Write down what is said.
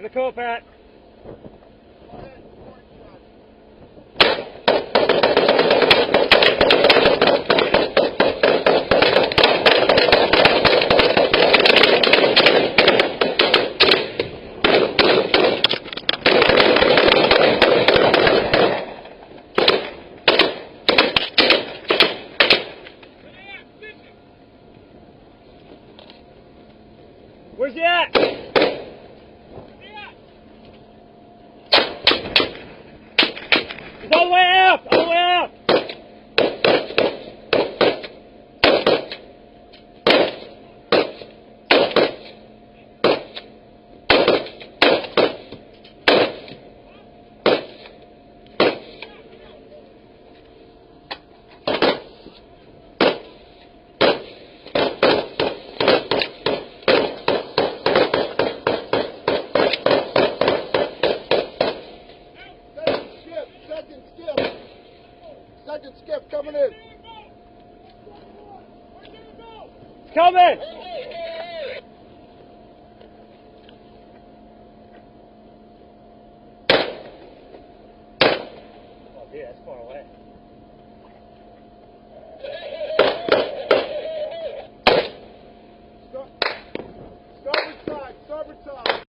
Give the call, Pat. Where's he at? He's all the way out! All the way out! Second skiff coming in. Coming! Oh, yeah, that's far away.